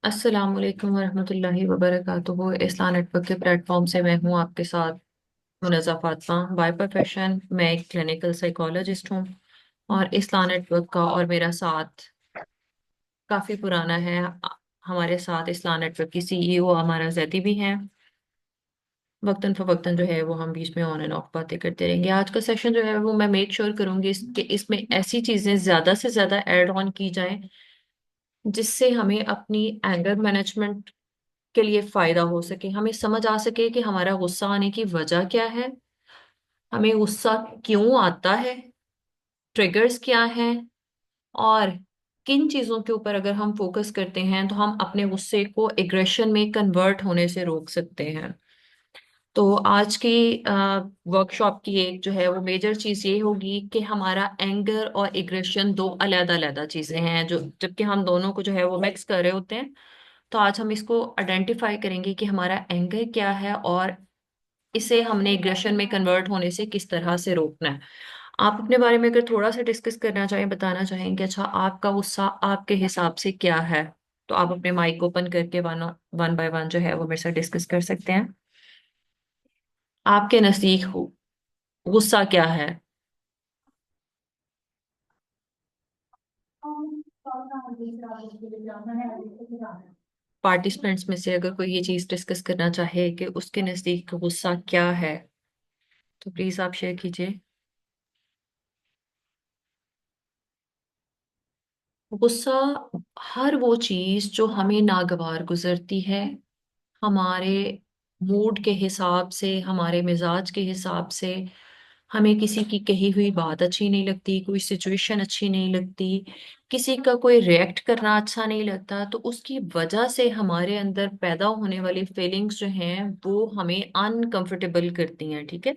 अस्सलाम वालेकुम वरहमतुल्लाहि वबरकातुहू। इस्लाम नेटवर्क के प्लेटफॉर्म से मैं हूँ आपके साथ मुनज़्ज़ा फातिमा। बाय प्रोफेशन मैं एक क्लिनिकल साइकोलॉजिस्ट हूँ और इस्लाम नेटवर्क का और मेरा साथ काफ़ी पुराना है। हमारे साथ इस्लाम नेटवर्क की सीईओ हमारा जैदी भी हैं। वक्तन फ़वक्तन जो है वो हम बीच में ऑन एंड ऑफ बातें करते रहेंगे। आज का सेशन जो है वो मैं मेक श्योर करूंगी कि इसमें ऐसी चीज़ें ज़्यादा से ज़्यादा ऐड ऑन की जाएं जिससे हमें अपनी एंगर मैनेजमेंट के लिए फायदा हो सके, हमें समझ आ सके कि हमारा गुस्सा आने की वजह क्या है, हमें गुस्सा क्यों आता है, ट्रिगर्स क्या हैं, और किन चीजों के ऊपर अगर हम फोकस करते हैं तो हम अपने गुस्से को एग्रेशन में कन्वर्ट होने से रोक सकते हैं। तो आज की वर्कशॉप की एक जो है वो मेजर चीज ये होगी कि हमारा एंगर और एग्रेशन दो अलग-अलग चीजें हैं, जो जबकि हम दोनों को जो है वो मिक्स कर रहे होते हैं। तो आज हम इसको आइडेंटिफाई करेंगे कि हमारा एंगर क्या है और इसे हमने एग्रेशन में कन्वर्ट होने से किस तरह से रोकना है। आप अपने बारे में अगर थोड़ा सा डिस्कस करना चाहें, बताना चाहें कि अच्छा आपका गुस्सा आपके हिसाब से क्या है, तो आप अपने माइक ओपन करके वन वन बाय वन जो है वो मेरे साथ डिस्कस कर सकते हैं। आपके नजदीक गुस्सा क्या है? पार्टिसिपेंट्स में से अगर कोई ये चीज डिस्कस करना चाहे कि उसके नजदीक गुस्सा क्या है, तो प्लीज आप शेयर कीजिए। गुस्सा हर वो चीज जो हमें नागवार गुजरती है, हमारे मूड के हिसाब से, हमारे मिजाज के हिसाब से, हमें किसी की कही हुई बात अच्छी नहीं लगती, कोई सिचुएशन अच्छी नहीं लगती, किसी का कोई रिएक्ट करना अच्छा नहीं लगता, तो उसकी वजह से हमारे अंदर पैदा होने वाली फीलिंग्स जो हैं वो हमें अनकंफर्टेबल करती हैं। ठीक है,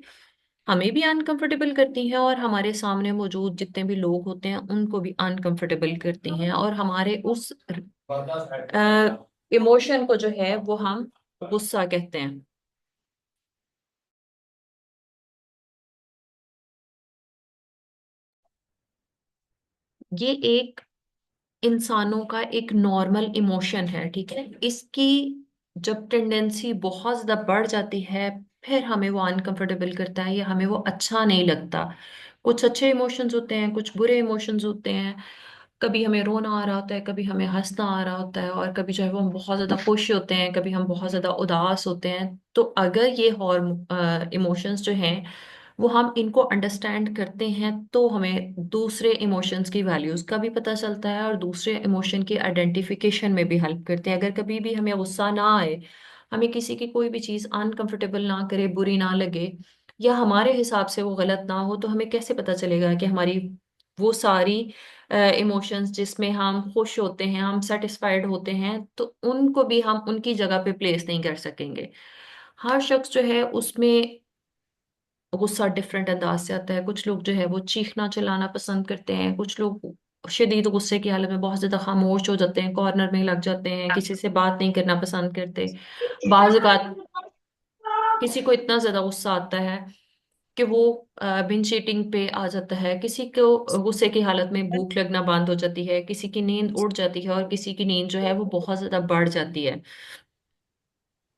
हमें भी अनकंफर्टेबल करती हैं और हमारे सामने मौजूद जितने भी लोग होते हैं उनको भी अनकंफर्टेबल करती हैं, और हमारे उस इमोशन को जो है वो हम गुस्सा कहते हैं। ये एक इंसानों का एक नॉर्मल इमोशन है, ठीक है। इसकी जब टेंडेंसी बहुत ज्यादा बढ़ जाती है, फिर हमें वो अनकंफर्टेबल करता है या हमें वो अच्छा नहीं लगता। कुछ अच्छे इमोशंस होते हैं, कुछ बुरे इमोशंस होते हैं। कभी हमें रोना आ रहा होता है, कभी हमें हंसना आ रहा होता है, और कभी जो है वो हम बहुत ज्यादा खुश होते हैं, कभी हम बहुत ज्यादा उदास होते हैं। तो अगर ये हॉर्म इमोशंस जो हैं वो हम इनको अंडरस्टैंड करते हैं तो हमें दूसरे इमोशंस की वैल्यूज का भी पता चलता है और दूसरे इमोशन की आइडेंटिफिकेशन में भी हेल्प करते हैं। अगर कभी भी हमें गुस्सा ना आए, हमें किसी की कोई भी चीज अनकंफर्टेबल ना करे, बुरी ना लगे, या हमारे हिसाब से वो गलत ना हो, तो हमें कैसे पता चलेगा कि हमारी वो सारी इमोशंस जिसमें हम खुश होते हैं, हम सेटिस्फाइड होते हैं, तो उनको भी हम उनकी जगह पे प्लेस नहीं कर सकेंगे। हर शख्स जो है उसमें गुस्सा डिफरेंट अंदाज से आता है। कुछ लोग जो है वो चीखना चिल्लाना पसंद करते हैं, कुछ लोग शदीद गुस्से की हालत में बहुत ज्यादा खामोश हो जाते हैं, कॉर्नर में लग जाते हैं, किसी से बात नहीं करना पसंद करते। बाज बात किसी को इतना ज्यादा गुस्सा आता है कि वो बिंज ईटिंग पे आ जाता है, किसी को गुस्से की हालत में भूख लगना बंद हो जाती है, किसी की नींद उड़ जाती है, और किसी की नींद जो है वो बहुत ज्यादा बढ़ जाती है।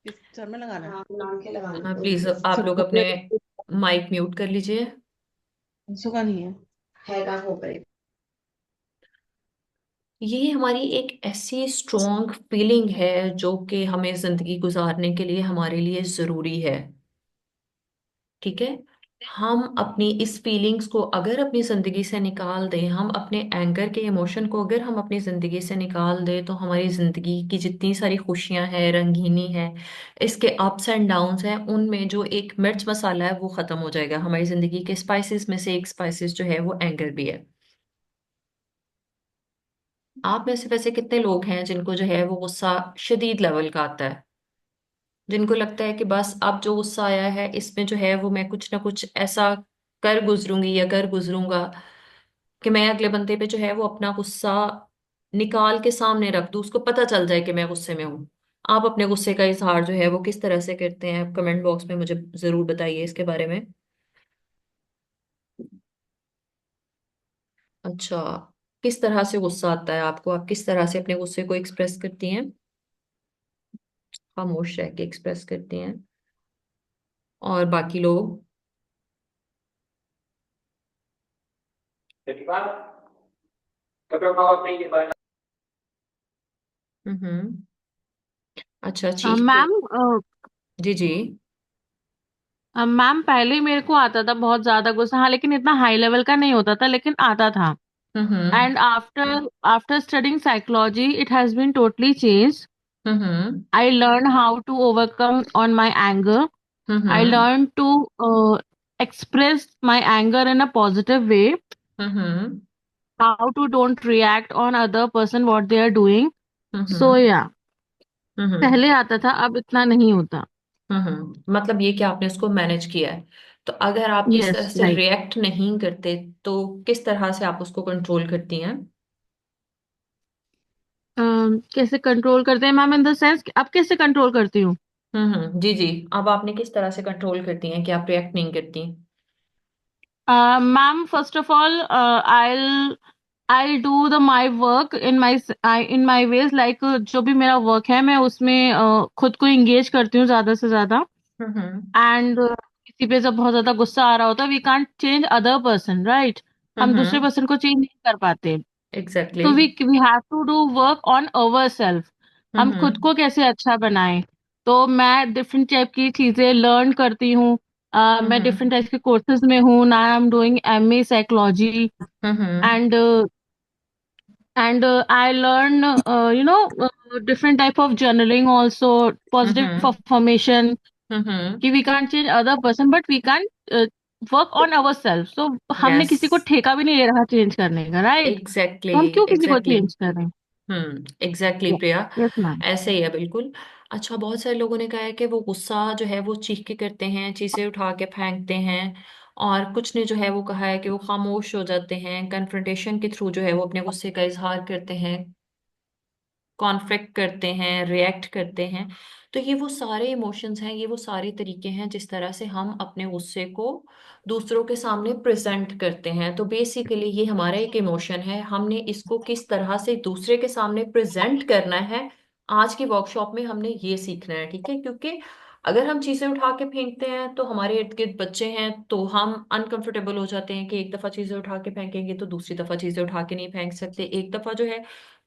किस सर में लगाना है? हाँ, नाम के लगाने हाँ, को प्लीज आप सब लोग अपने बोले। माइक म्यूट कर लीजिए। सुखा नहीं है। हैगा हो गए। ये हमारी एक ऐसी स्ट्रॉन्ग फीलिंग है जो कि हमें जिंदगी गुजारने के लिए हमारे लिए जरूरी है। ठीक है, हम अपनी इस फीलिंग्स को अगर अपनी जिंदगी से निकाल दें, हम अपने एंगर के इमोशन को अगर हम अपनी जिंदगी से निकाल दें, तो हमारी जिंदगी की जितनी सारी खुशियां हैं, रंगीनी है, इसके अप्स एंड डाउन्स हैं, उनमें जो एक मिर्च मसाला है वो खत्म हो जाएगा। हमारी जिंदगी के स्पाइसेस में से एक स्पाइसेस जो है वो एंगर भी है। आप में से वैसे कितने लोग हैं जिनको जो है वो गुस्सा शदीद लेवल का आता है, जिनको लगता है कि बस अब जो गुस्सा आया है इसमें जो है वो मैं कुछ ना कुछ ऐसा कर गुजरूंगी या कर गुजरूंगा कि मैं अगले बंदे पे जो है वो अपना गुस्सा निकाल के सामने रख दूं, उसको पता चल जाए कि मैं गुस्से में हूं। आप अपने गुस्से का इजहार जो है वो किस तरह से करते हैं? कमेंट बॉक्स में मुझे जरूर बताइए इसके बारे में। अच्छा, किस तरह से गुस्सा आता है आपको? आप किस तरह से अपने गुस्से को एक्सप्रेस करती हैं? खामोश रह के एक्सप्रेस करती हैं। और बाकी लोग? हम्म। अच्छा, चीख के? मैम जी जी। मैम पहले मेरे को आता था बहुत ज्यादा गुस्सा, हाँ, लेकिन इतना हाई लेवल का नहीं होता था, लेकिन आता था। Hmm and after after studying psychology it has been totally change. Hmm I learn how to overcome on my anger. I hmm learned to express my anger in a positive way. Hmm How to don't react on other person what they are doing. So hmm yeah, हम्म पहले आता था, अब इतना नहीं होता. मतलब ये कि आपने उसको मैनेज किया है। तो अगर आप इस तरह Yes, से right. रिएक्ट नहीं करते तो किस तरह से आप उसको कंट्रोल करती हैं? कैसे कंट्रोल करते हैं मैम, इन द सेंस अब कैसे कंट्रोल करती हूँ? जी जी। अब आपने किस तरह से कंट्रोल करती हैं कि आप रिएक्ट नहीं करती? Ma'am first of all I'll do the my work in my ways, like जो भी मेरा वर्क है मैं उसमें खुद को इंगेज करती हूँ ज्यादा से ज्यादा. हम्म एंड किसी पे जब बहुत ज्यादा गुस्सा आ रहा होता है, we can't change other person, right? हम दूसरे हम्म पर्सन को चेंज नहीं कर पाते. एग्जैक्टली। तो we have to do work on our self. हम खुद हम्म को कैसे अच्छा बनाएं. तो मैं डिफरेंट टाइप की चीजें लर्न करती हूँ. मैं डिफरेंट हम्म टाइप के कोर्सेज में हूँ ना. I am doing MA psychology. Hmm and I learn different type of journaling also, positive hmm affirmation. Hmm कि we can't change other person but we can't work on our self. So हमने yes, किसी को ठेका भी नहीं ले रखा change करने का, राइट? एग्जैक्टली। तो हम क्यों किसी को एग्जैक्टली। चेंज करें? एग्जैक्टली प्रिया। Yes ma'am. ऐसे ही है बिल्कुल। अच्छा, बहुत सारे लोगों ने कहा है कि वो गुस्सा जो है वो चीख के करते हैं, चीजें उठा के फेंकते हैं। और कुछ ने जो है वो कहा है कि वो खामोश हो जाते हैं, कन्फ्रंटेशन के थ्रू जो है वो अपने गुस्से का इजहार करते हैं, कॉन्फ्लिक्ट करते हैं, रिएक्ट करते हैं। तो ये वो सारे इमोशंस हैं, ये वो सारे तरीके हैं जिस तरह से हम अपने गुस्से को दूसरों के सामने प्रेजेंट करते हैं। तो बेसिकली ये हमारा एक इमोशन है, हमने इसको किस तरह से दूसरे के सामने प्रेजेंट करना है, आज की वर्कशॉप में हमने ये सीखना है, ठीक है? क्योंकि अगर हम चीजें उठा के फेंकते हैं तो हमारे इर्द गिर्द बच्चे हैं तो हम अनकंफर्टेबल हो जाते हैं कि एक दफा चीजें उठा के फेंकेंगे तो दूसरी दफा चीजें उठा के नहीं फेंक सकते। एक दफा जो है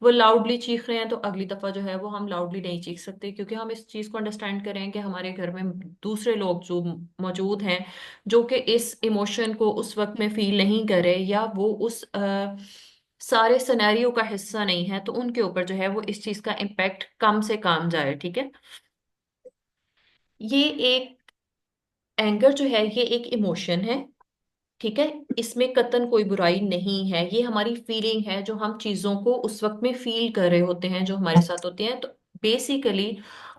वो लाउडली चीख रहे हैं तो अगली दफा जो है वो हम लाउडली नहीं चीख सकते, क्योंकि हम इस चीज को अंडरस्टैंड करें कि हमारे घर में दूसरे लोग जो मौजूद हैं, जो कि इस इमोशन को उस वक्त में फील नहीं करे या वो उस सारे सिनेरियो का हिस्सा नहीं है, तो उनके ऊपर जो है वो इस चीज का इम्पैक्ट कम से कम जाए, ठीक है? ये एक एंगर जो है ये एक इमोशन है, ठीक है? इसमें कतन कोई बुराई नहीं है, ये हमारी फीलिंग है जो हम चीजों को उस वक्त में फील कर रहे होते हैं जो हमारे साथ होती हैं। तो बेसिकली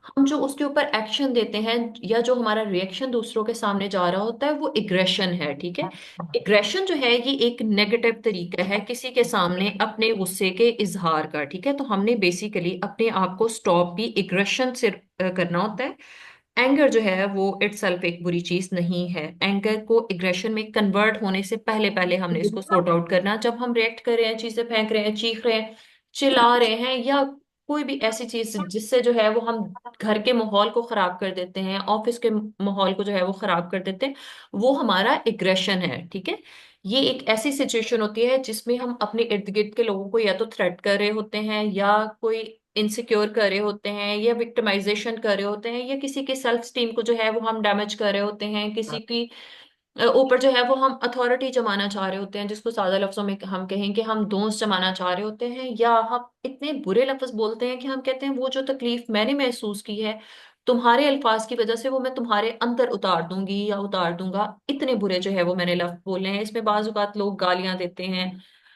हम जो उसके ऊपर एक्शन देते हैं या जो हमारा रिएक्शन दूसरों के सामने जा रहा होता है वो एग्रेशन है, ठीक है? एग्रेशन जो है ये एक नेगेटिव तरीका है किसी के सामने अपने गुस्से के इजहार का, ठीक है? तो हमने बेसिकली अपने आप को स्टॉप भी एग्रेशन से करना होता है। एंगर जो है वो इटसेल्फ एक बुरी चीज नहीं है, एंगर को एग्रेशन में कन्वर्ट होने से पहले पहले हमने इसको सॉर्ट आउट करना। जब हम रिएक्ट कर रहे हैं, चीजें फेंक रहे हैं, चीख रहे हैं, चिल्ला रहे हैं, या कोई भी ऐसी चीज जिससे जो है वो हम घर के माहौल को खराब कर देते हैं, ऑफिस के माहौल को जो है वो खराब कर देते हैं, वो हमारा एग्रेशन है, ठीक है? ये एक ऐसी सिचुएशन होती है जिसमें हम अपने इर्द गिर्द के लोगों को या तो थ्रेट कर रहे होते हैं, या कोई इनसिक्योर कर रहे होते हैं, या विक्टिमाइजेशन कर रहे होते हैं, या किसी के सेल्फ स्टीम को जो है वो हम डैमेज कर रहे होते हैं, किसी की ऊपर जो है वो हम अथॉरिटी जमाना चाह रहे होते हैं, जिसको सादा लफ्जों में हम कहें कि हम दोस्त जमाना चाह रहे होते हैं, या हम इतने बुरे लफ्ज बोलते हैं कि हम कहते हैं वो जो तकलीफ मैंने महसूस की है तुम्हारे अल्फाज की वजह से वो मैं तुम्हारे अंदर उतार दूंगी या उतार दूंगा। इतने बुरे जो है वो मैंने लफ्ज बोले हैं। इसमें बाज औक़ात लोग गालियां देते हैं,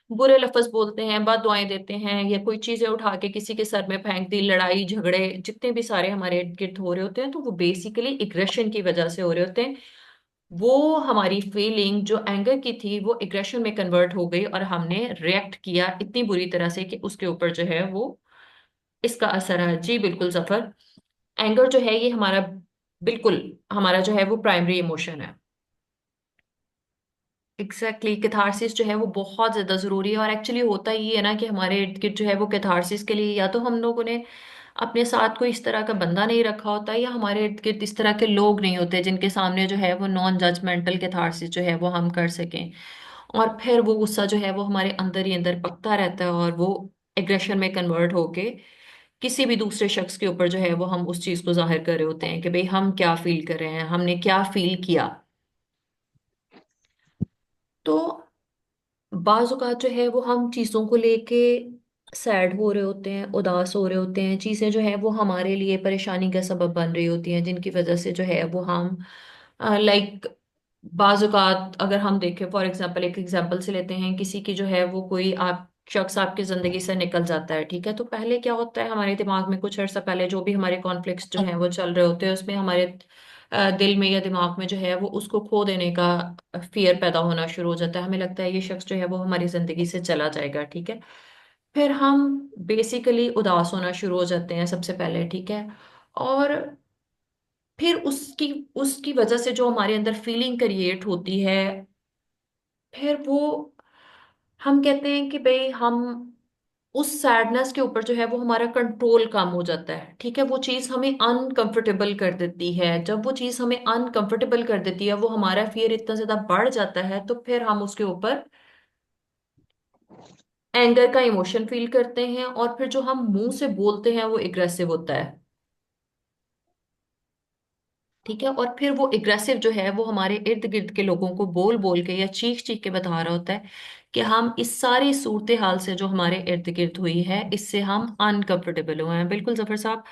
बुरे लफ्ज बोलते हैं, बद दुआएं देते हैं, या कोई चीजें उठा के किसी के सर में फेंक दी, लड़ाई झगड़े जितने भी सारे हमारे इर्द गिर्द हो रहे होते हैं तो वो बेसिकली एग्रेशन की वजह से हो रहे होते हैं। वो हमारी फीलिंग जो एंगर की थी वो एग्रेशन में कन्वर्ट हो गई और हमने रिएक्ट किया इतनी बुरी तरह से कि उसके ऊपर जो है वो इसका असर है। जी बिल्कुल जफर, एंगर जो है ये हमारा बिल्कुल हमारा जो है वो प्राइमरी इमोशन है। एग्जैक्टली कैथारसिस जो है वो बहुत ज्यादा जरूरी है। और एक्चुअली होता ही है ना कि हमारे इर्द गिर्द जो है वो कैथारसिस के लिए या तो हम लोगों ने अपने साथ कोई इस तरह का बंदा नहीं रखा होता, या हमारे इर्द गिर्द इस तरह के लोग नहीं होते जिनके सामने जो है वो नॉन जजमेंटल कैथारसिस जो है वो हम कर सकें। और फिर वो गुस्सा जो है वो हमारे अंदर ही अंदर पकता रहता है, और वो एग्रेशन में कन्वर्ट होके किसी भी दूसरे शख्स के ऊपर जो है वो हम उस चीज को जाहिर कर रहे होते हैं कि भाई हम क्या फील कर रहे हैं, हमने क्या फील किया। तो बाज औक़ात जो है वो हम चीजों को लेके सैड हो रहे होते हैं, उदास हो रहे होते हैं, चीजें जो है वो हमारे लिए परेशानी का सबब बन रही होती हैं, जिनकी वजह से जो है वो हम लाइक बाज औक़ात अगर हम देखें, फॉर एग्जांपल एक एग्जांपल से लेते हैं, किसी की जो है वो कोई आप शख्स आपकी जिंदगी से निकल जाता है, ठीक है, तो पहले क्या होता है, हमारे दिमाग में कुछ अर्सा पहले जो भी हमारे कॉन्फ्लिक्ट्स जो हैं वो चल रहे होते हैं, उसमें हमारे दिल में या दिमाग में जो है वो उसको खो देने का फियर पैदा होना शुरू हो जाता है। हमें लगता है ये शख्स जो है वो हमारी जिंदगी से चला जाएगा, ठीक है। फिर हम बेसिकली उदास होना शुरू हो जाते हैं सबसे पहले, ठीक है। और फिर उसकी उसकी वजह से जो हमारे अंदर फीलिंग क्रिएट होती है, फिर वो हम कहते हैं कि भाई हम उस सैडनेस के ऊपर जो है वो हमारा कंट्रोल कम हो जाता है, ठीक है। वो चीज हमें अनकंफर्टेबल कर देती है, जब वो चीज हमें अनकंफर्टेबल कर देती है, वो हमारा फियर इतना ज्यादा बढ़ जाता है, तो फिर हम उसके ऊपर एंगर का इमोशन फील करते हैं, और फिर जो हम मुंह से बोलते हैं वो एग्रेसिव होता है, ठीक है। और फिर वो एग्रेसिव जो है वो हमारे इर्द गिर्द के लोगों को बोल बोल के या चीख चीख के बता रहा होता है कि हम इस सारी सूरत हाल से जो हमारे इर्द गिर्द हुई है इससे हम अनकंफर्टेबल हुए हैं। बिल्कुल जफर साहब,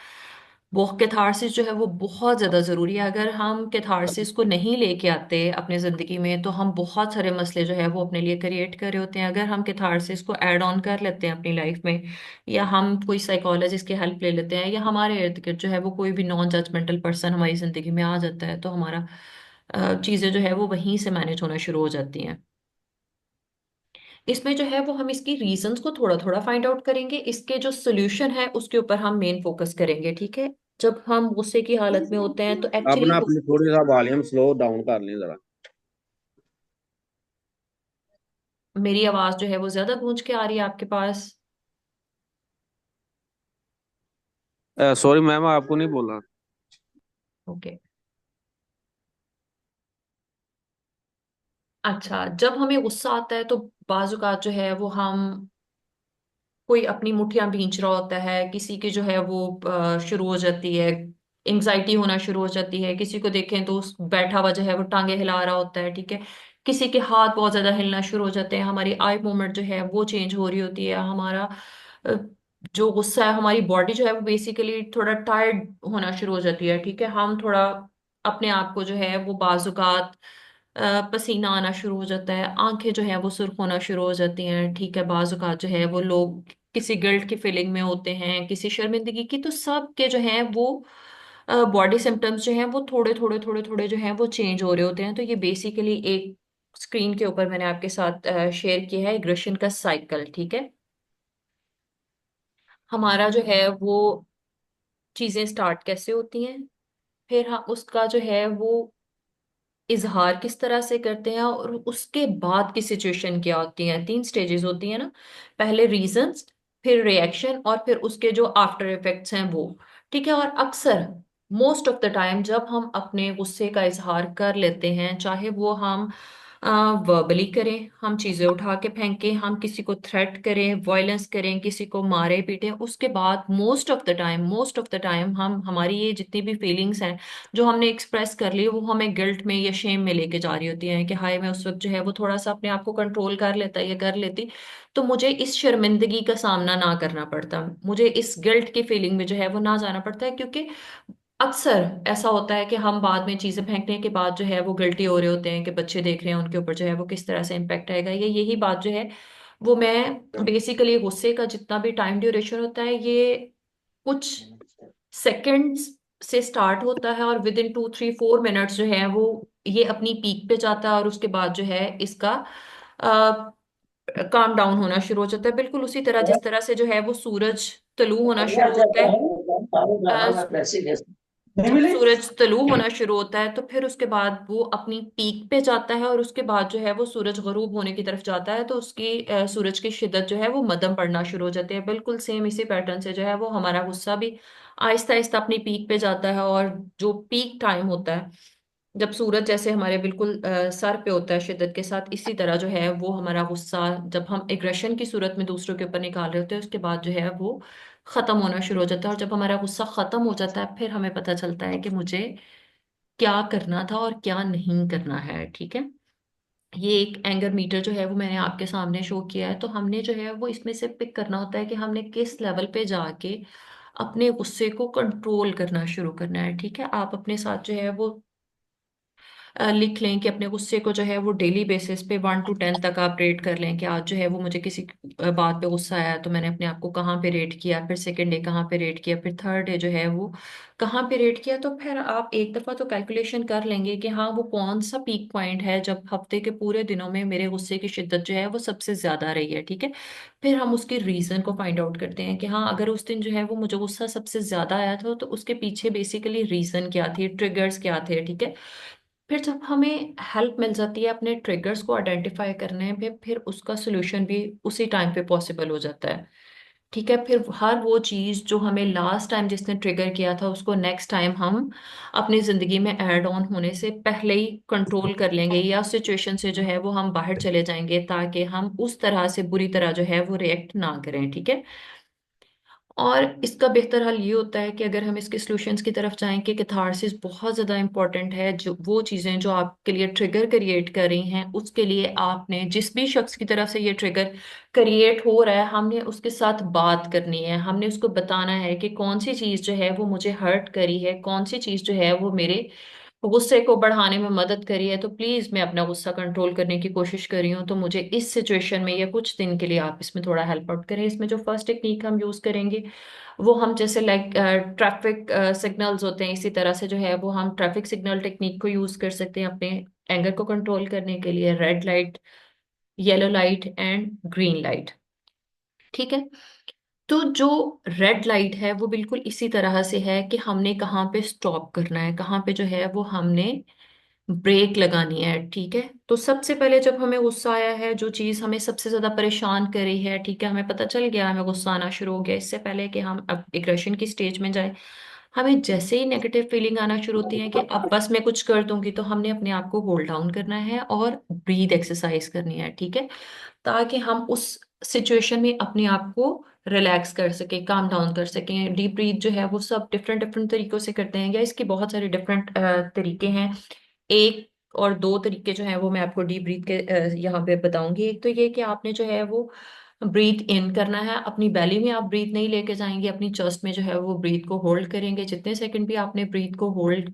वो कैथारसिस जो है वो बहुत ज्यादा जरूरी है। अगर हम कैथारसिस को नहीं लेके आते अपनी जिंदगी में, तो हम बहुत सारे मसले जो है वो अपने लिए क्रिएट कर रहे होते हैं। अगर हम कैथारसिस को ऐड ऑन कर लेते हैं अपनी लाइफ में, या हम कोई साइकोलॉजिस्ट की हेल्प ले लेते हैं, या हमारे इर्द गिर्द जो है वो कोई भी नॉन जजमेंटल पर्सन हमारी जिंदगी में आ जाता है, तो हमारा चीजें जो है वो वहीं से मैनेज होना शुरू हो जाती हैं। इसमें जो है वो हम इसकी रीजंस को थोड़ा थोड़ा फाइंड आउट करेंगे, इसके जो सोल्यूशन है उसके ऊपर हम मेन फोकस करेंगे, ठीक है। जब हम गुस्से की हालत में होते हैं तो आप एक्चुअली ना अपनी थोड़ी सा वॉल्यूम स्लो डाउन कर लें जरा। मेरी आवाज जो है वो ज्यादा गूंज के आ रही है आपके पास? सॉरी मैम, आपको नहीं बोला। ओके। अच्छा, जब हमें गुस्सा आता है तो बाजुकात जो है वो हम कोई अपनी मुठ्ठियां भींच रहा होता है, किसी की जो है वो शुरू हो जाती है, एंग्जाइटी होना शुरू हो जाती है, किसी को देखें तो उस बैठा हुआ जो है वो टांगे हिला रहा होता है, ठीक है। किसी के हाथ बहुत ज्यादा हिलना शुरू हो जाते हैं, हमारी आई मूवमेंट जो है वो चेंज हो रही होती है, हमारा अ, जो गुस्सा है, हमारी बॉडी जो है वो बेसिकली थोड़ा टायर्ड होना शुरू हो जाती है, ठीक है। हम थोड़ा अपने आप को जो है वो बाजुकात पसीना आना शुरू हो जाता है, आंखें जो है वो सुर्ख होना शुरू हो जाती हैं, ठीक है। बाजुकात जो है वो लोग किसी गिल्ट की फीलिंग में होते हैं, किसी शर्मिंदगी की, तो सब के जो है वो बॉडी सिम्टम्स जो हैं वो थोड़े थोड़े थोड़े थोड़े जो हैं वो चेंज हो रहे होते हैं। तो ये बेसिकली एक स्क्रीन के ऊपर मैंने आपके साथ शेयर किया है एग्रेशन का साइकिल, ठीक है। हमारा जो है वो चीजें स्टार्ट कैसे होती हैं, फिर हम उसका जो है वो इजहार किस तरह से करते हैं, और उसके बाद की सिचुएशन क्या होती है। तीन स्टेजेस होती है ना, पहले रीजंस, फिर रिएक्शन, और फिर उसके जो आफ्टर इफेक्ट्स हैं वो, ठीक है। और अक्सर मोस्ट ऑफ द टाइम जब हम अपने गुस्से का इजहार कर लेते हैं, चाहे वो हम वर्बली करें, हम चीजें उठा के फेंकें, हम किसी को थ्रेट करें, वायलेंस करें, किसी को मारे पीटें, उसके बाद मोस्ट ऑफ द टाइम हम हमारी ये जितनी भी फीलिंग्स हैं जो हमने एक्सप्रेस कर ली, वो हमें गिल्ट में या शेम में लेके जा रही होती हैं कि हाय, मैं उस वक्त जो है वो थोड़ा सा अपने आप को कंट्रोल कर लेता या कर लेती, तो मुझे इस शर्मिंदगी का सामना ना करना पड़ता, मुझे इस गिल्ट की फीलिंग में जो है वो ना जाना पड़ता है। क्योंकि अक्सर ऐसा होता है कि हम बाद में चीजें फेंकने के बाद जो है वो गिल्टी हो रहे होते हैं कि बच्चे देख रहे हैं, उनके ऊपर जो है वो किस तरह से इम्पेक्ट आएगा। ये यही बात जो है वो मैं बेसिकली गुस्से का जितना भी टाइम ड्यूरेशन होता है, ये कुछ सेकंड्स से स्टार्ट होता है, और विद इन 2 3 4 मिनट्स जो है वो ये अपनी पीक पे जाता है, और उसके बाद जो है इसका काम डाउन होना शुरू हो जाता है। बिल्कुल उसी तरह जिस तरह से जो है वो सूरज तलू होना शुरू होता है, जब सूरज तलू होना शुरू होता है तो फिर उसके बाद वो अपनी पीक पे जाता है, और उसके बाद जो है वो सूरज गरूब होने की तरफ जाता है, तो उसकी सूरज की शिद्दत जो है वो मध्यम पड़ना शुरू हो जाती है। बिल्कुल सेम इसी पैटर्न से जो है वो हमारा गुस्सा भी आहिस्ता आहिस्ता अपनी पीक पे जाता है। और जो पीक टाइम होता है, जब सूरज जैसे हमारे बिल्कुल सर पे होता है शिद्दत के साथ, इसी तरह जो है वो हमारा गुस्सा जब हम एग्रेशन की सूरत में दूसरों के ऊपर निकाल रहे होते हैं, उसके बाद जो है वो खत्म होना शुरू हो जाता है। और जब हमारा गुस्सा खत्म हो जाता है, फिर हमें पता चलता है कि मुझे क्या करना था और क्या नहीं करना है। ठीक है, ये एक एंगर मीटर जो है वो मैंने आपके सामने शो किया है। तो हमने जो है वो इसमें से पिक करना होता है कि हमने किस लेवल पे जाके अपने गुस्से को कंट्रोल करना शुरू करना है। ठीक है, आप अपने साथ जो है वो लिख लें कि अपने गुस्से को जो है वो डेली बेसिस पे 1 to 10 तक आप रेट कर लें कि आज जो है वो मुझे किसी बात पे गुस्सा आया तो मैंने अपने आप को कहाँ पे रेट किया, फिर सेकंड डे कहाँ पे रेट किया, फिर थर्ड डे जो है वो कहाँ पे रेट किया। तो फिर आप एक दफा तो कैलकुलेशन कर लेंगे कि हाँ वो कौन सा पीक पॉइंट है जब हफ्ते के पूरे दिनों में मेरे गुस्से की शिद्दत जो है वो सबसे ज्यादा रही है। ठीक है, फिर हम उसके रीजन को फाइंड आउट करते हैं कि हाँ अगर उस दिन जो है वो मुझे गुस्सा सबसे ज्यादा आया था तो उसके पीछे बेसिकली रीजन क्या थी, ट्रिगर्स क्या थे। ठीक है, फिर जब हमें हेल्प मिल जाती है अपने ट्रिगर्स को आइडेंटिफाई करने में, फिर उसका सोल्यूशन भी उसी टाइम पे पॉसिबल हो जाता है। ठीक है, फिर हर वो चीज जो हमें लास्ट टाइम जिसने ट्रिगर किया था उसको नेक्स्ट टाइम हम अपनी जिंदगी में ऐड ऑन होने से पहले ही कंट्रोल कर लेंगे, या सिचुएशन से जो है वो हम बाहर चले जाएंगे ताकि हम उस तरह से बुरी तरह जो है वो रिएक्ट ना करें। ठीक है, और इसका बेहतर हल ये होता है कि अगर हम इसके सॉल्यूशंस की तरफ जाएं कि कैथारसिस बहुत ज़्यादा इंपॉर्टेंट है। जो वो चीज़ें जो आपके लिए ट्रिगर क्रिएट कर रही हैं, उसके लिए आपने जिस भी शख्स की तरफ से ये ट्रिगर क्रिएट हो रहा है, हमने उसके साथ बात करनी है। हमने उसको बताना है कि कौन सी चीज़ जो है वो मुझे हर्ट करी है, कौन सी चीज़ जो है वो मेरे गुस्से को बढ़ाने में मदद करी है। तो प्लीज मैं अपना गुस्सा कंट्रोल करने की कोशिश कर रही हूँ, तो मुझे इस सिचुएशन में या कुछ दिन के लिए आप इसमें थोड़ा हेल्प आउट करें। इसमें जो फर्स्ट टेक्निक हम यूज करेंगे वो हम जैसे लाइक ट्रैफिक सिग्नल्स होते हैं, इसी तरह से जो है वो हम ट्रैफिक सिग्नल टेक्निक को यूज कर सकते हैं अपने एंगर को कंट्रोल करने के लिए। Red light, yellow light and green light. ठीक है, तो जो रेड लाइट है वो बिल्कुल इसी तरह से है कि हमने कहाँ पे स्टॉप करना है, कहाँ पे जो है वो हमने ब्रेक लगानी है। ठीक है, तो सबसे पहले जब हमें गुस्सा आया है, जो चीज हमें सबसे ज्यादा परेशान कर रही है, ठीक है, हमें पता चल गया हमें गुस्सा आना शुरू हो गया, इससे पहले कि हम अब एग्रेशन की स्टेज में जाए, हमें जैसे ही नेगेटिव फीलिंग आना शुरू होती है कि अब बस मैं कुछ कर दूंगी, तो हमने अपने आप को होल्ड डाउन करना है और ब्रीद एक्सरसाइज करनी है। ठीक है, ताकि हम उस सिचुएशन में अपने आप को रिलैक्स कर सके, काम डाउन कर सकें। डीप ब्रीथ जो है वो सब डिफरेंट डिफरेंट तरीकों से करते हैं, या इसके बहुत सारे डिफरेंट तरीके हैं। एक और दो तरीके जो हैं वो मैं आपको डीप ब्रीथ के यहाँ पे बताऊंगी। एक तो ये कि आपने जो है वो ब्रीथ इन करना है, अपनी बेली में आप ब्रीथ नहीं लेके जाएंगे, अपनी चेस्ट में जो है वो ब्रीथ को होल्ड करेंगे। जितने सेकंड भी आपने ब्रीथ को होल्ड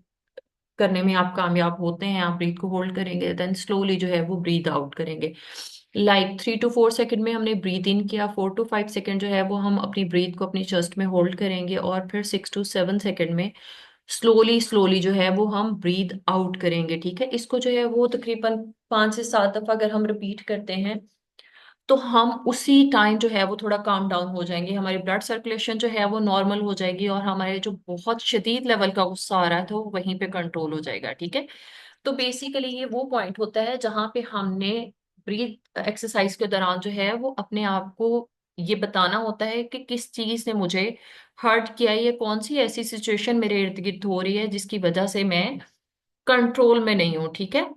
करने में आप कामयाब होते हैं, आप ब्रीथ को होल्ड करेंगे, देन स्लोली जो है वो ब्रीथ आउट करेंगे। लाइक 3 to 4 सेकंड में हमने ब्रीथ इन किया, 4 to 5 सेकंड जो है वो हम अपनी ब्रीथ को अपनी चेस्ट में होल्ड करेंगे, और फिर 6 to 7 सेकंड में स्लोली स्लोली जो है वो हम ब्रीथ आउट करेंगे। ठीक है, इसको जो है वो तकरीबन 5 से 7 दफा अगर हम रिपीट करते हैं, तो हम उसी टाइम जो है वो थोड़ा काम डाउन हो जाएंगे, हमारी ब्लड सर्कुलेशन जो है वो नॉर्मल हो जाएगी, और हमारे जो बहुत शदीद लेवल का गुस्सा आ रहा है तो वो वहीं पे कंट्रोल हो जाएगा। ठीक है, तो बेसिकली ये वो पॉइंट होता है जहां पे हमने ब्रीथ एक्सरसाइज के दौरान जो है वो अपने आप को ये बताना होता है कि किस चीज ने मुझे हर्ट किया है, या कौन सी ऐसी सिचुएशन मेरे इर्द गिर्द हो रही है जिसकी वजह से मैं कंट्रोल में नहीं हूँ। ठीक है,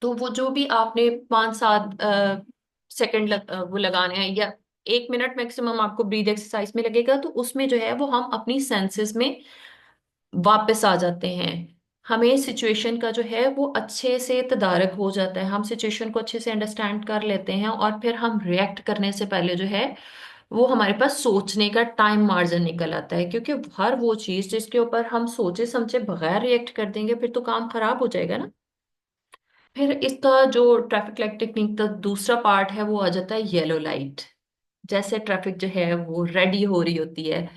तो वो जो भी आपने 5-7 सेकंड वो लगाने हैं, या 1 मिनट मैक्सिमम आपको ब्रीद एक्सरसाइज में लगेगा, तो उसमें जो है वो हम अपनी सेंसेस में वापस आ जाते हैं। हमें सिचुएशन का जो है वो अच्छे से तदारक हो जाता है, हम सिचुएशन को अच्छे से अंडरस्टैंड कर लेते हैं, और फिर हम रिएक्ट करने से पहले जो है वो हमारे पास सोचने का टाइम मार्जिन निकल आता है। क्योंकि हर वो चीज जिसके ऊपर हम सोचे समझे बगैर रिएक्ट कर देंगे, फिर तो काम खराब हो जाएगा ना। फिर इसका जो ट्रैफिक लाइट टेक्निक का दूसरा पार्ट है वो आ जाता है येलो लाइट। जैसे ट्रैफिक जो है वो रेडी हो रही होती है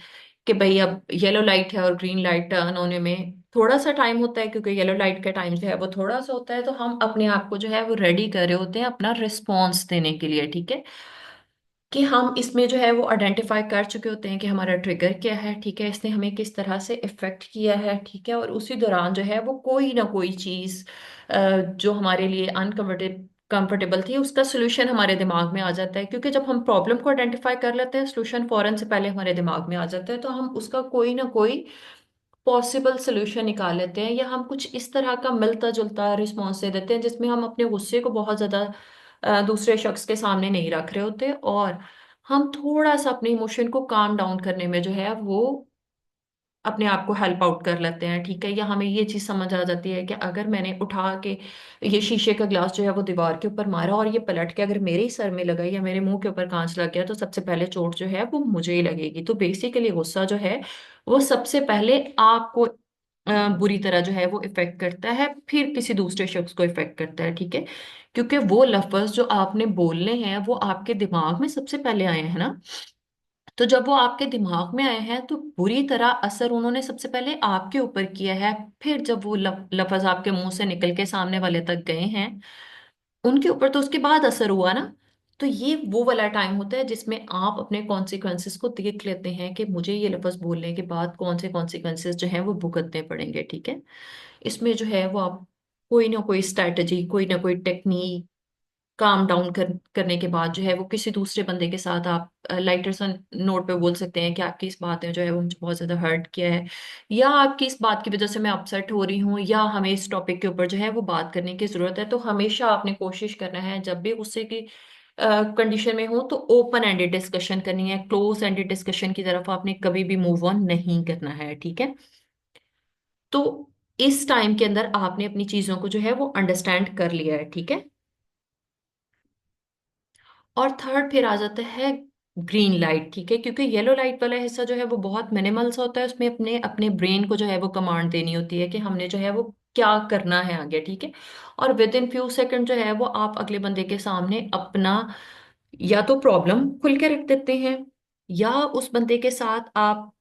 कि भाई अब येलो लाइट है, और ग्रीन लाइट टर्न होने में थोड़ा सा टाइम होता है, क्योंकि येलो लाइट का टाइम जो है वो थोड़ा सा होता है, तो हम अपने आप को जो है वो रेडी कर रहे होते हैं अपना रिस्पॉन्स देने के लिए। ठीक है, कि हम इसमें जो है वो आइडेंटिफाई कर चुके होते हैं कि हमारा ट्रिगर क्या है, ठीक है, इसने हमें किस तरह से इफेक्ट किया है, ठीक है, और उसी दौरान जो है वो कोई ना कोई चीज जो हमारे लिए अनकंफर्टेबल कंफर्टेबल थी, उसका सोल्यूशन हमारे दिमाग में आ जाता है, क्योंकि जब हम प्रॉब्लम को आइडेंटिफाई कर लेते हैं सोल्यूशन फौरन से पहले हमारे दिमाग में आ जाता है, तो हम उसका कोई ना कोई पॉसिबल सोल्यूशन निकाल लेते हैं, या हम कुछ इस तरह का मिलता जुलता रिस्पॉन्स दे देते हैं जिसमें हम अपने गुस्से को बहुत ज्यादा दूसरे शख्स के सामने नहीं रख रहे होते, और हम थोड़ा सा अपने इमोशन को काम डाउन करने में जो है वो अपने आप को हेल्प आउट कर लेते हैं, ठीक है, या हमें ये चीज समझ आ जाती है कि अगर मैंने उठा के ये शीशे का ग्लास जो है वो दीवार के ऊपर मारा और ये पलट के अगर मेरे ही सर में लगा या मेरे मुंह के ऊपर कांच लग गया, तो सबसे पहले चोट जो है वो मुझे ही लगेगी। तो बेसिकली गुस्सा जो है वो सबसे पहले आपको बुरी तरह जो है वो इफेक्ट करता है, फिर किसी दूसरे शख्स को इफेक्ट करता है, ठीक है, क्योंकि वो लफ्ज जो आपने बोलने हैं वो आपके दिमाग में सबसे पहले आए हैं ना। तो जब वो आपके दिमाग में आए हैं तो बुरी तरह असर उन्होंने सबसे पहले आपके ऊपर किया है, फिर जब वो लफ्ज आपके मुंह से निकल के सामने वाले तक गए हैं उनके ऊपर, तो उसके बाद असर हुआ ना। तो ये वो वाला टाइम होता है जिसमें आप अपने कॉन्सिक्वेंसेस को देख लेते हैं कि मुझे ये लफ्ज बोलने के बाद कौन से कॉन्सिक्वेंसेस जो हैं वो भुगतने पड़ेंगे, ठीक है। इसमें जो है वो आप कोई ना कोई स्ट्रैटेजी, कोई ना कोई टेक्निक काम डाउन करने के बाद जो है वो किसी दूसरे बंदे के साथ आप लाइटर सा नोट पे बोल सकते हैं कि आपकी इस बात ने जो है वो मुझे बहुत ज्यादा हर्ट किया है, या आपकी इस बात की वजह से मैं अपसेट हो रही हूँ, या हमें इस टॉपिक के ऊपर जो है वो बात करने की जरूरत है। तो हमेशा आपने कोशिश करना है जब भी गुस्से की कंडीशन में हो तो ओपन एंडेड डिस्कशन करनी है, क्लोज एंडेड डिस्कशन की तरफ आपने कभी भी मूव ऑन नहीं करना है, ठीक है। तो इस टाइम के अंदर आपने अपनी चीजों को जो है वो अंडरस्टैंड कर लिया है, ठीक है। और थर्ड फिर आ जाता है ग्रीन लाइट, ठीक है, क्योंकि येलो लाइट वाला हिस्सा जो है वो बहुत मिनिमल सा होता है, उसमें अपने अपने ब्रेन को जो है वो कमांड देनी होती है कि हमने जो है वो क्या करना है आगे, ठीक है। और विद इन फ्यू सेकंड जो है वो आप अगले बंदे के सामने अपना या तो प्रॉब्लम खुल के रख देते हैं, या उस बंदे के साथ आप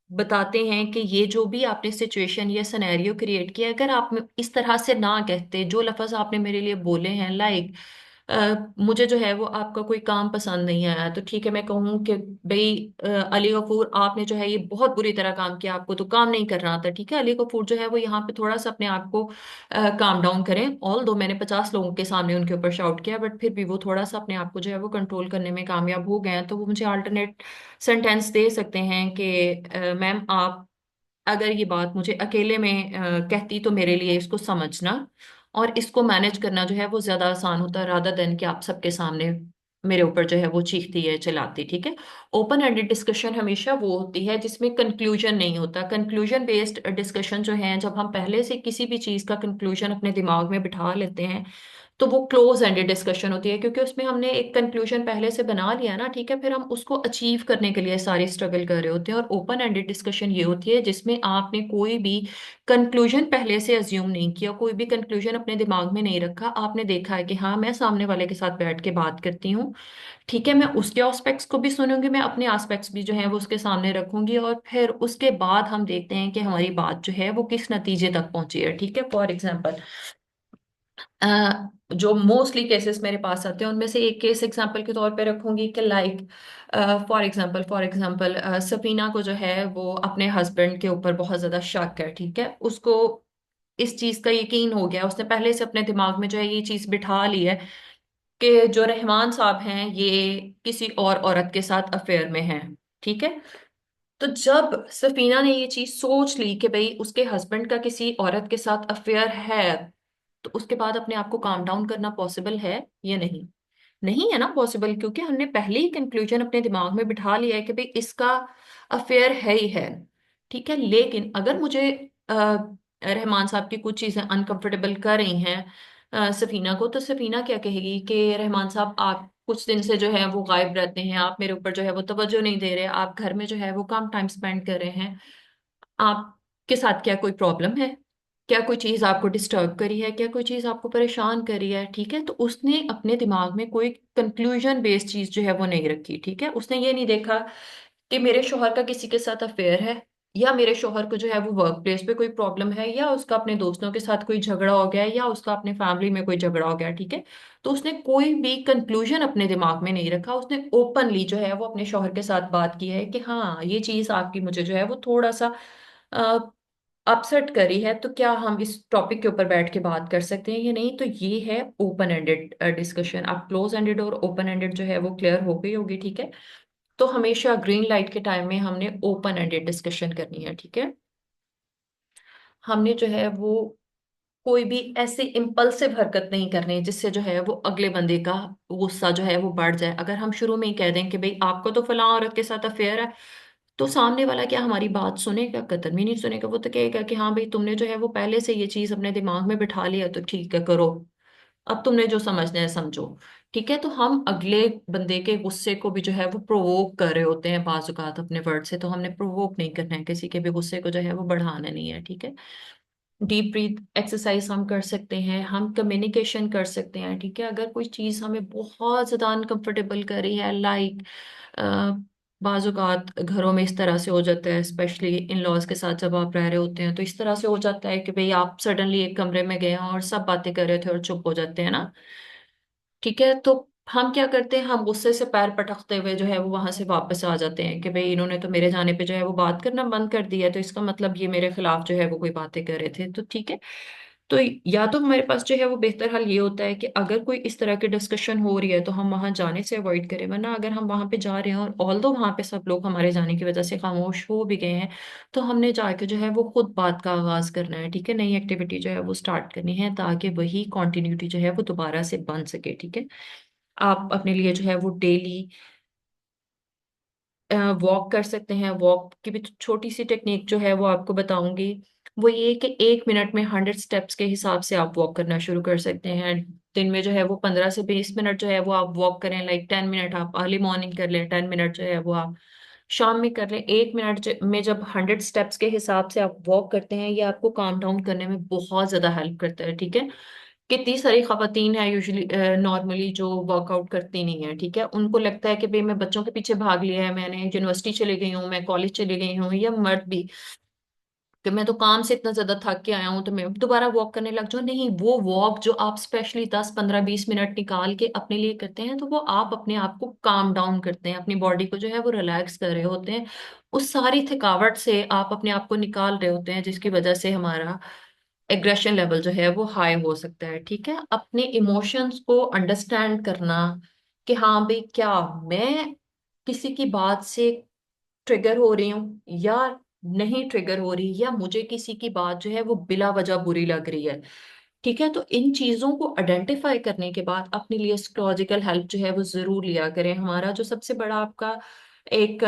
बताते हैं कि ये जो भी आपने सिचुएशन या सिनेरियो क्रिएट किया, अगर आप इस तरह से ना कहते, जो लफ्ज आपने मेरे लिए बोले हैं, लाइक मुझे जो है वो आपका कोई काम पसंद नहीं आया, तो ठीक है मैं कहूँ कि भाई अली गफूर आपने जो है ये बहुत बुरी तरह काम किया, आपको तो काम नहीं करना था, ठीक है, अली गफूर जो है वो यहाँ पे थोड़ा सा अपने आप को काम डाउन करें। ऑल दो मैंने 50 लोगों के सामने उनके ऊपर शाउट किया, बट फिर भी वो थोड़ा सा अपने आप को जो है वो कंट्रोल करने में कामयाब हो गए हैं, तो वो मुझे अल्टरनेट सेंटेंस दे सकते हैं कि मैम आप अगर ये बात मुझे अकेले में कहती तो मेरे लिए इसको समझना और इसको मैनेज करना जो है वो ज्यादा आसान होता है, रादर देन कि आप सबके सामने मेरे ऊपर जो है वो चीखती है चिल्लाती, ठीक है। ओपन एंडेड डिस्कशन हमेशा वो होती है जिसमें कंक्लूजन नहीं होता। कंक्लूजन बेस्ड डिस्कशन जो है, जब हम पहले से किसी भी चीज का कंक्लूजन अपने दिमाग में बिठा लेते हैं तो वो क्लोज एंडेड डिस्कशन होती है, क्योंकि उसमें हमने एक कंक्लूजन पहले से बना लिया ना, ठीक है, फिर हम उसको अचीव करने के लिए सारी स्ट्रगल कर रहे होते हैं। और ओपन एंडेड डिस्कशन ये होती है जिसमें आपने कोई भी कंक्लूजन पहले से अज्यूम नहीं किया, कोई भी कंक्लूजन अपने दिमाग में नहीं रखा, आपने देखा है कि हाँ मैं सामने वाले के साथ बैठ के बात करती हूँ, ठीक है, मैं उसके एस्पेक्ट्स को भी सुनूंगी, मैं अपने एस्पेक्ट्स भी जो है वो उसके सामने रखूंगी, और फिर उसके बाद हम देखते हैं कि हमारी बात जो है वो किस नतीजे तक पहुंची है, ठीक है। फॉर एग्जाम्पल जो मोस्टली केसेस मेरे पास आते हैं उनमें से एक केस एग्जांपल के तौर पे रखूंगी कि लाइक फॉर एग्जांपल सफीना को जो है वो अपने हस्बैंड के ऊपर बहुत ज्यादा शक है, ठीक है, उसको इस चीज का यकीन हो गया, उसने पहले से अपने दिमाग में जो है ये चीज बिठा ली है कि जो रहमान साहब हैं ये किसी और औरत के साथ अफेयर में हैं, ठीक है। तो जब सफीना ने ये चीज सोच ली कि भाई उसके हस्बैंड का किसी औरत के साथ अफेयर है, तो उसके बाद अपने आप को काम डाउन करना पॉसिबल है या नहीं? नहीं है ना पॉसिबल, क्योंकि हमने पहले ही कंक्लूजन अपने दिमाग में बिठा लिया है कि भाई इसका अफेयर है ही है, ठीक है। लेकिन अगर मुझे रहमान साहब की कुछ चीजें अनकंफर्टेबल कर रही हैं सफीना को, तो सफीना क्या कहेगी कि रहमान साहब आप कुछ दिन से जो है वो गायब रहते हैं, आप मेरे ऊपर जो है वो तवज्जो नहीं दे रहे, आप घर में जो है वो कम टाइम स्पेंड कर रहे हैं, आपके साथ क्या कोई प्रॉब्लम है, क्या कोई चीज आपको डिस्टर्ब करी है, क्या कोई चीज आपको परेशान करी है, ठीक है। तो उसने अपने दिमाग में कोई कंक्लूजन बेस्ड चीज जो है वो नहीं रखी, ठीक है, उसने ये नहीं देखा कि मेरे शोहर का किसी के साथ अफेयर है, या मेरे शोहर को जो है वो वर्क प्लेस पे कोई प्रॉब्लम है, या उसका अपने दोस्तों के साथ कोई झगड़ा हो गया है, या उसका अपने फैमिली में कोई झगड़ा हो गया, ठीक है। तो उसने कोई भी कंक्लूजन अपने दिमाग में नहीं रखा, उसने ओपनली जो है वो अपने शोहर के साथ बात की है कि हाँ ये चीज आपकी मुझे जो है वो थोड़ा सा अपसेट करी है, तो क्या हम इस टॉपिक के ऊपर बैठ के बात कर सकते हैं या नहीं। तो ये है ओपन एंडेड डिस्कशन। अब क्लोज एंडेड और ओपन एंडेड जो है वो क्लियर हो गई होगी, ठीक है। तो हमेशा ग्रीन लाइट के टाइम में हमने ओपन एंडेड डिस्कशन करनी है, ठीक है। हमने जो है वो कोई भी ऐसी इम्पल्सिव हरकत नहीं करनी है जिससे जो है वो अगले बंदे का गुस्सा जो है वो बढ़ जाए। अगर हम शुरू में ही कह दें कि भाई आपको तो फलां औरत के साथ अफेयर है, तो सामने वाला क्या हमारी बात सुनेगा? कतई भी नहीं सुनेगा। वो तो कहेगा कि हाँ भाई तुमने जो है वो पहले से ये चीज अपने दिमाग में बिठा लिया, तो ठीक है करो, अब तुमने जो समझना है समझो, ठीक है। तो हम अगले बंदे के गुस्से को भी जो है वो प्रोवोक कर रहे होते हैं बाज़ औक़ात अपने वर्ड से। तो हमने प्रोवोक नहीं करना है, किसी के भी गुस्से को जो है वो बढ़ाना नहीं है, ठीक है। डीप ब्रीथ एक्सरसाइज हम कर सकते हैं, हम कम्युनिकेशन कर सकते हैं, ठीक है। अगर कोई चीज़ हमें बहुत ज़्यादा अनकंफर्टेबल कर रही है, लाइक बाजुकात घरों में इस तरह से हो जाता है, स्पेशली इन लॉज के साथ जब आप रह रहे होते हैं, तो इस तरह से हो जाता है कि भाई आप सडनली एक कमरे में गए हैं और सब बातें कर रहे थे और चुप हो जाते हैं ना, ठीक है। तो हम क्या करते हैं, हम गुस्से से पैर पटकते हुए जो है वो वहां से वापस आ जाते हैं कि भाई इन्होंने तो मेरे जाने पे जो है वो बात करना बंद कर दिया, तो इसका मतलब ये मेरे खिलाफ जो है वो कोई बातें कर रहे थे, तो ठीक है। तो या तो हमारे पास जो है वो बेहतर हल ये होता है कि अगर कोई इस तरह की डिस्कशन हो रही है तो हम वहां जाने से अवॉइड करें, वरना अगर हम वहां पे जा रहे हैं और ऑल दो वहां पे सब लोग हमारे जाने की वजह से खामोश हो भी गए हैं, तो हमने जाके जो है वो खुद बात का आगाज करना है, ठीक है। नई एक्टिविटी जो है वो स्टार्ट करनी है ताकि वही कॉन्टिन्यूटी जो है वो दोबारा से बन सके, ठीक है। आप अपने लिए जो है वो डेली वॉक कर सकते हैं। वॉक की भी छोटी सी टेक्निक जो है वो आपको बताऊंगी। वो ये कि 1 मिनट में 100 स्टेप्स के हिसाब से आप वॉक करना शुरू कर सकते हैं। दिन में जो है वो 15 से 20 मिनट जो है वो आप वॉक करें। लाइक 10 मिनट आप अर्ली मॉर्निंग कर लें, 10 मिनट जो है वो आप शाम में कर लें। 1 मिनट में जब 100 स्टेप्स के हिसाब से आप वॉक करते हैं, ये आपको काम डाउन करने में बहुत ज्यादा हेल्प करता है, ठीक है। कितनी सारी खवातीन है यूजुअली नॉर्मली जो वर्कआउट करती नहीं है, ठीक है। उनको लगता है कि भाई मैं बच्चों के पीछे भाग लिया है, मैंने यूनिवर्सिटी चली गई हूँ, मैं कॉलेज चली गई हूँ, या मर्द भी कि मैं तो काम से इतना ज्यादा थक के आया हूँ तो मैं दोबारा वॉक करने लग जाऊँ। नहीं, वो वॉक जो आप स्पेशली 10 15 20 मिनट निकाल के अपने लिए करते हैं, तो वो आप अपने आप को काम डाउन करते हैं, अपनी बॉडी को जो है वो रिलैक्स कर रहे होते हैं। उस सारी थकावट से आप अपने आप को निकाल रहे होते हैं, जिसकी वजह से हमारा एग्रेशन लेवल जो है वो हाई हो सकता है, ठीक है। अपने इमोशंस को अंडरस्टैंड करना कि हाँ भाई क्या मैं किसी की बात से ट्रिगर हो रही हूँ या नहीं ट्रिगर हो रही, या मुझे किसी की बात जो है वो बिला वजह बुरी लग रही है, ठीक है। तो इन चीजों को आइडेंटिफाई करने के बाद अपने लिए साइकोलॉजिकल हेल्प जो है वो जरूर लिया करें। हमारा जो सबसे बड़ा आपका एक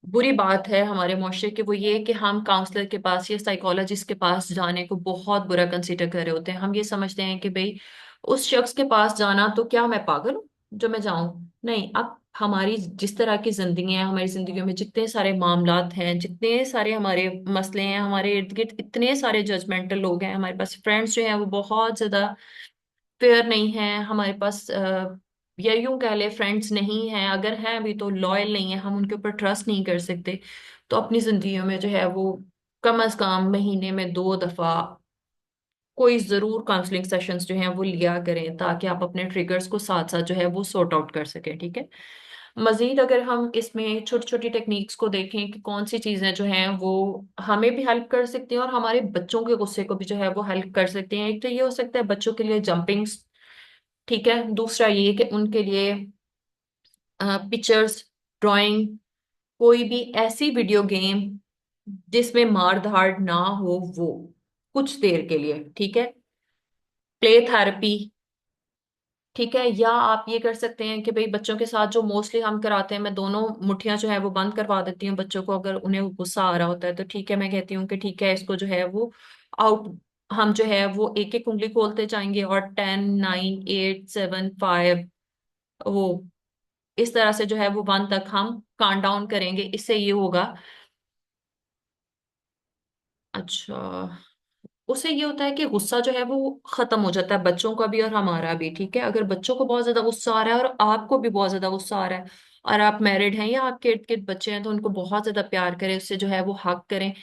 बुरी बात है हमारे मुआशरे की, वो ये कि हम काउंसलर के पास या साइकोलॉजिस्ट के पास जाने को बहुत बुरा कंसीडर कर रहे होते हैं। हम ये समझते हैं कि भाई उस शख्स के पास जाना, तो क्या मैं पागल हूँ जो मैं जाऊं? नहीं। अब हमारी जिस तरह की जिंदगी है, हमारी जिंदगियों में जितने सारे मामलात हैं, जितने सारे हमारे मसले हैं, हमारे इर्द गिर्द इतने सारे जजमेंटल लोग हैं, हमारे पास फ्रेंड्स जो हैं वो बहुत ज्यादा फेयर नहीं है, हमारे पास या यूं कह ले फ्रेंड्स नहीं है, अगर हैं भी तो लॉयल नहीं है, हम उनके ऊपर ट्रस्ट नहीं कर सकते। तो अपनी जिंदगियों में जो है वो कम अज कम महीने में 2 दफा कोई जरूर काउंसलिंग सेशंस जो हैं वो लिया करें, ताकि आप अपने ट्रिगर्स को साथ साथ जो है वो सॉर्ट आउट कर सकें, ठीक है। मजीद अगर हम इसमें छोटी छोटी टेक्निक्स को देखें कि कौन सी चीजें जो हैं वो हमें भी हेल्प कर सकती हैं और हमारे बच्चों के गुस्से को भी जो है वो हेल्प कर सकती हैं। एक तो ये हो सकता है बच्चों के लिए जंपिंग, ठीक है। दूसरा ये कि उनके लिए पिक्चर्स, ड्राइंग, कोई भी ऐसी वीडियो गेम जिसमें मार धाड़ ना हो, वो कुछ देर के लिए, ठीक है। प्ले थेरेपी, ठीक है। या आप ये कर सकते हैं कि भाई बच्चों के साथ जो मोस्टली हम कराते हैं, मैं दोनों मुठ्ठियां जो है वो बंद करवा देती हूँ बच्चों को। अगर उन्हें गुस्सा आ रहा होता है तो ठीक है, मैं कहती हूँ कि ठीक है इसको जो है वो आउट, हम जो है वो एक एक उंगली खोलते जाएंगे और 10 9 8 7 5 वो इस तरह से जो है वो 1 तक हम काउंट डाउन करेंगे। इससे ये होगा, अच्छा, उससे ये होता है कि गुस्सा जो है वो खत्म हो जाता है, बच्चों का भी और हमारा भी, ठीक है। अगर बच्चों को बहुत ज्यादा गुस्सा आ रहा है और आपको भी बहुत ज्यादा गुस्सा आ रहा है, और आप मैरिड हैं या आपके इर्द गिर्द बच्चे हैं तो उनको बहुत ज्यादा प्यार करें, उससे जो है वो हक करें।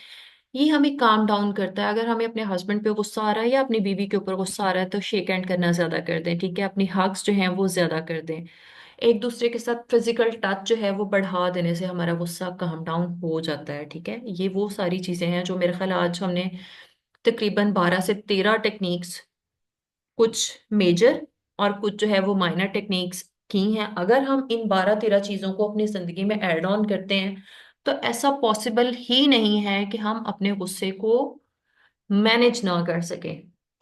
ये हमें काम डाउन करता है। अगर हमें अपने हस्बैंड पे गुस्सा आ रहा है या अपनी बीवी के ऊपर गुस्सा आ रहा है तो शेक हैंड करना ज्यादा कर दें, ठीक है। अपनी हग्स जो हैं वो ज्यादा कर दें। एक दूसरे के साथ फिजिकल टच जो है वो बढ़ा देने से हमारा गुस्सा काम डाउन हो जाता है, ठीक है। ये वो सारी चीजें हैं जो मेरे ख्याल आज हमने तकरीबन 12 से 13 टेक्निक्स, कुछ मेजर और कुछ जो है वो माइनर टेक्निक्स की हैं। अगर हम इन 12-13 चीजों को अपनी जिंदगी में ऐड ऑन करते हैं तो ऐसा पॉसिबल ही नहीं है कि हम अपने गुस्से को मैनेज ना कर सके,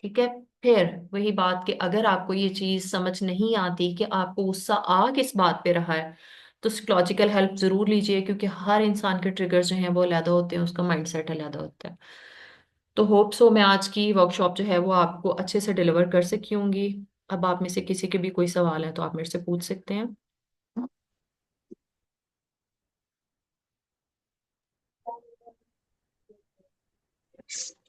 ठीक है। फिर वही बात कि अगर आपको ये चीज समझ नहीं आती कि आपको गुस्सा आ किस बात पे रहा है तो साइकोलॉजिकल हेल्प जरूर लीजिए, क्योंकि हर इंसान के ट्रिगर जो हैं वो अलग होते हैं, उसका माइंडसेट अलग होता है। तो होप सो मैं आज की वर्कशॉप जो है वो आपको अच्छे से डिलीवर कर सकी होंगी। अब आप में से किसी के भी कोई सवाल है तो आप मेरे से पूछ सकते हैं।